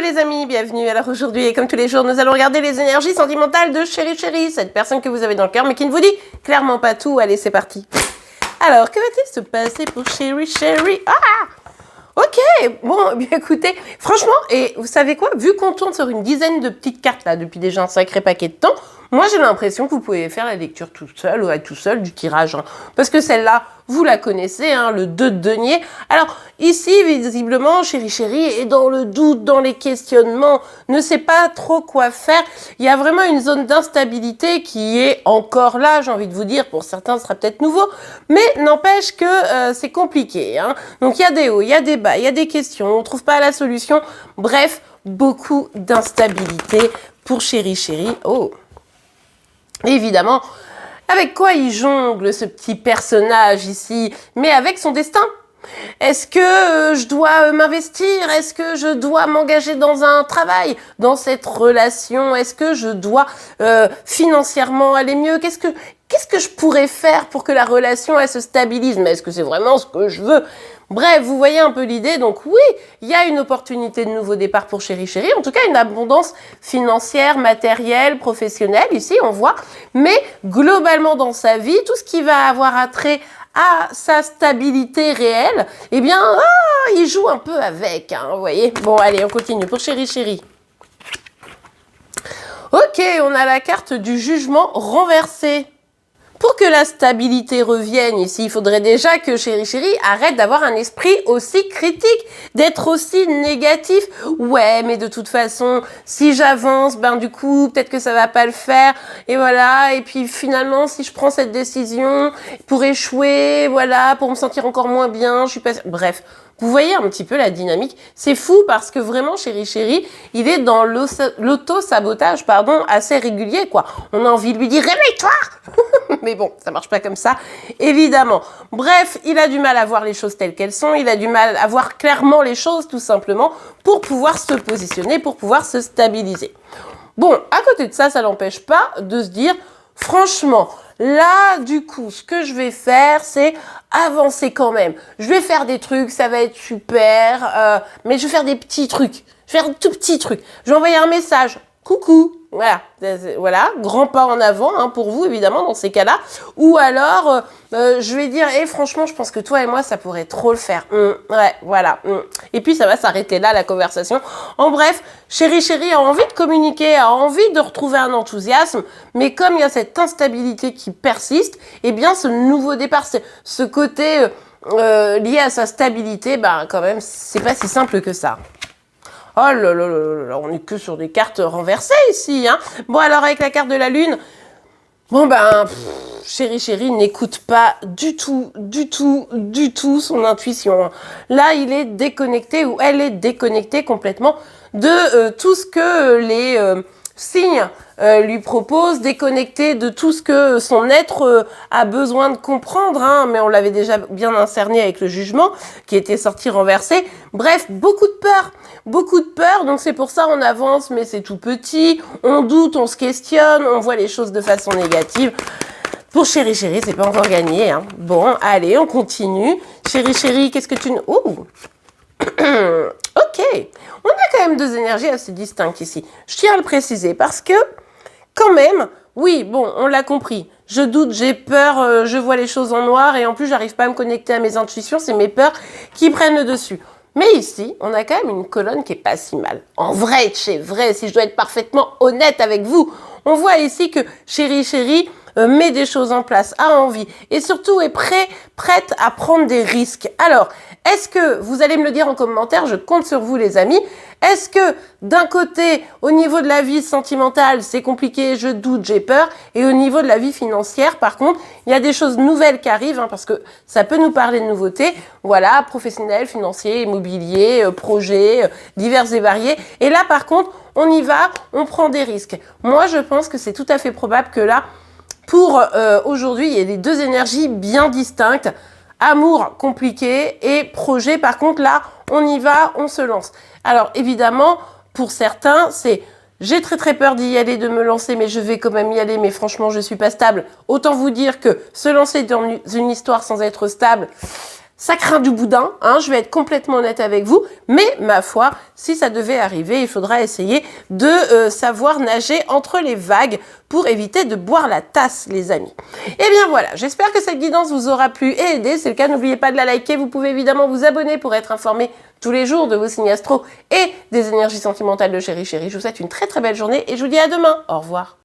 les amis, bienvenue. Alors aujourd'hui, et comme tous les jours, nous allons regarder les énergies sentimentales de Chéri Chéri, cette personne que vous avez dans le cœur, mais qui ne vous dit clairement pas tout. Allez, c'est parti. Alors, que va-t-il se passer pour Chéri Chéri? Ok, bon, bien écoutez, franchement, et vous savez quoi? Vu qu'on tourne sur une dizaine de petites cartes là depuis déjà un sacré paquet de temps, moi j'ai l'impression que vous pouvez faire la lecture tout seul ou être tout seul du tirage. Parce que celle-là, vous la connaissez, le 2 de denier. Alors ici, visiblement, Chéri Chéri est dans le doute, dans les questionnements, ne sait pas trop quoi faire. Il y a vraiment une zone d'instabilité qui est encore là, j'ai envie de vous dire. Pour certains, ce sera peut-être nouveau, mais n'empêche que c'est compliqué. Donc il y a des hauts, il y a des bas, il y a des questions, on ne trouve pas la solution. Bref, beaucoup d'instabilité pour Chéri Chéri. Oh, évidemment, avec quoi il jongle ce petit personnage ici? Mais avec son destin. Est-ce que je dois m'investir? Est-ce que je dois m'engager dans un travail, dans cette relation? Est-ce que je dois financièrement aller mieux? Qu'est-ce que je pourrais faire pour que la relation elle se stabilise? Mais est-ce que c'est vraiment ce que je veux? Bref, vous voyez un peu l'idée. Donc oui, il y a une opportunité de nouveau départ pour Chéri Chéri. En tout cas, une abondance financière, matérielle, professionnelle. Ici, on voit. Mais globalement dans sa vie, tout ce qui va avoir attrait à sa stabilité réelle, eh bien, il joue un peu avec, vous voyez. Bon, allez, on continue pour Chéri Chéri. Ok, on a la carte du jugement renversé. Pour que la stabilité revienne ici, il faudrait déjà que Chéri Chéri arrête d'avoir un esprit aussi critique, d'être aussi négatif. Ouais, mais de toute façon, si j'avance, du coup, peut-être que ça va pas le faire. Et voilà, et puis finalement, si je prends cette décision pour échouer, voilà, pour me sentir encore moins bien, je suis pas... Bref. Vous voyez un petit peu la dynamique. C'est fou parce que vraiment, Chéri Chéri, il est dans l'auto-sabotage, assez régulier, quoi. On a envie de lui dire « Réveille-toi !» Mais bon, ça marche pas comme ça, évidemment. Bref, il a du mal à voir les choses telles qu'elles sont. Il a du mal à voir clairement les choses, tout simplement, pour pouvoir se positionner, pour pouvoir se stabiliser. Bon, à côté de ça, ça n'empêche pas de se dire « Franchement, là, du coup, ce que je vais faire, c'est avancer quand même. Je vais faire des trucs, ça va être super, mais je vais faire des petits trucs. Je vais faire de tout petits trucs. Je vais envoyer un message. Coucou. Voilà, grand pas en avant pour vous, évidemment, dans ces cas-là. Ou alors, je vais dire, franchement, je pense que toi et moi, ça pourrait trop le faire. Ouais, voilà. Et puis, ça va s'arrêter là, la conversation. En bref, Chéri Chéri a envie de communiquer, a envie de retrouver un enthousiasme, mais comme il y a cette instabilité qui persiste, eh bien, ce nouveau départ, ce côté lié à sa stabilité, quand même, c'est pas si simple que ça. Oh là là là là, on n'est que sur des cartes renversées ici, Bon, alors avec la carte de la lune, Chéri Chéri n'écoute pas du tout son intuition. Là, il est déconnecté ou elle est déconnectée complètement de tout ce que les signes lui proposent, déconnecté de tout ce que son être a besoin de comprendre, mais on l'avait déjà bien incerné avec le jugement qui était sorti renversé. Bref, beaucoup de peur, donc c'est pour ça on avance, mais c'est tout petit, on doute, on se questionne, on voit les choses de façon négative. Pour Chéri Chéri, c'est pas encore gagné, Bon, allez, on continue. Chéri Chéri, qu'est-ce que tu... Oh ok, on a quand même deux énergies assez distinctes ici. Je tiens à le préciser parce que, quand même, oui, bon, on l'a compris. Je doute, j'ai peur, je vois les choses en noir et en plus, j'arrive pas à me connecter à mes intuitions. C'est mes peurs qui prennent le dessus. Mais ici, on a quand même une colonne qui est pas si mal. En vrai, c'est vrai, si je dois être parfaitement honnête avec vous, on voit ici que Chéri Chéri met des choses en place, a envie et surtout est prête à prendre des risques. Alors, est-ce que, vous allez me le dire en commentaire, je compte sur vous les amis, est-ce que d'un côté, au niveau de la vie sentimentale, c'est compliqué, je doute, j'ai peur, et au niveau de la vie financière, par contre, il y a des choses nouvelles qui arrivent, parce que ça peut nous parler de nouveautés, voilà, professionnel, financier, immobilier, projets, divers et variés, et là par contre, on y va, on prend des risques. Moi, je pense que c'est tout à fait probable que là, pour aujourd'hui, il y a les deux énergies bien distinctes. Amour compliqué et projet, par contre, là, on y va, on se lance. Alors, évidemment, pour certains, c'est j'ai très peur d'y aller, de me lancer, mais je vais quand même y aller, mais franchement, je suis pas stable. Autant vous dire que se lancer dans une histoire sans être stable, Ça craint du boudin, hein, je vais être complètement honnête avec vous, mais ma foi, si ça devait arriver, il faudra essayer de savoir nager entre les vagues pour éviter de boire la tasse, les amis. Et bien voilà, j'espère que cette guidance vous aura plu et aidé. Si c'est le cas, n'oubliez pas de la liker, vous pouvez évidemment vous abonner pour être informé tous les jours de vos signes astro et des énergies sentimentales de Chéri Chéri. Je vous souhaite une très très belle journée et je vous dis à demain. Au revoir.